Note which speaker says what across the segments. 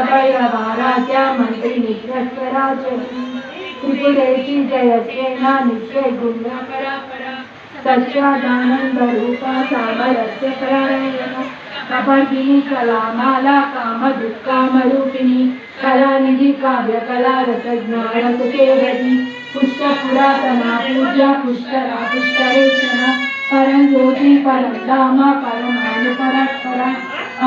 Speaker 1: कालभैरवाराध्या मन्त्रिनिग्रस्वराजनी त्रिपुरेशी जयसेना नित्यगुण्यपरा सच्चिदानन्दरूपा सामरस्य परायण कपर्दिनी कलामाला कामदुःखामरूपिणी कलानिधि काव्यकला रसज्ञानसुखेरदी पुष्टपुरातना पूज्या पुष्करा पुष्करेशना परं ज्योति परं धाम परमानुपरत्परा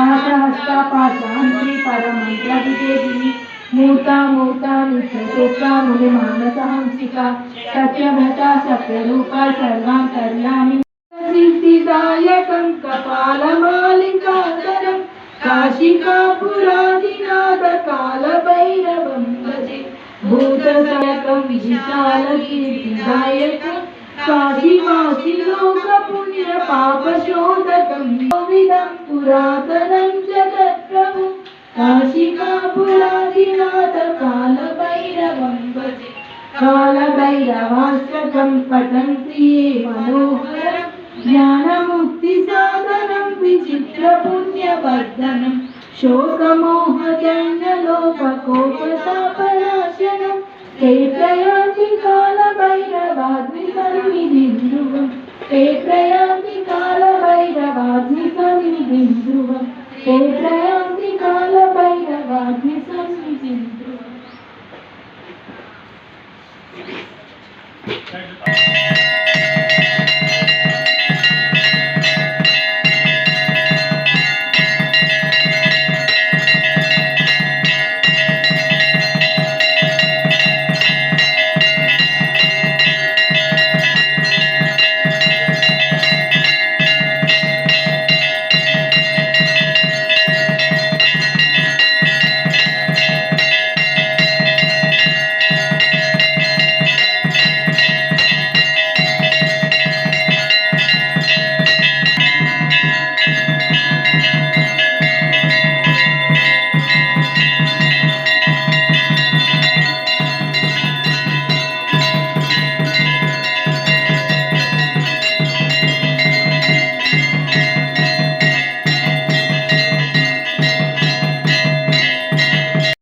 Speaker 1: आहतहस्ता पाशान्ति परमन्त्रविदेहिनी मूर्ता मूर्ता नित्यसूक्ता मुनिमानसहंसिका सत्यव्रता सत्यरूपा सर्वान्तर्यामी सिद्धिदायकं कपालमालिकाधरं काशिकापुरादिनाथ कालभैरवं भजे भूतसयकं विशालकीर्तिदायकं काशीवासिलोकपुण्यपापशोधकं विदं पुरातनं जगत्प्रभुं काशिकापुरादिनाथ कालभैरवं भजे कालभैरवाष्टकं पठन्ति ये मनोहरं ज्ञानमुक्तिसाधनं विचित्रपुण्यवर्धनं शोकमोहजन्यलोककोपशापनाशनं ते प्रयान्ति कालभैरवाग्निसन्निधिं ध्रुवं ते प्रयान्ति कालभैरवाग्निसन्निधिं ध्रुवं ते प्रयान्ति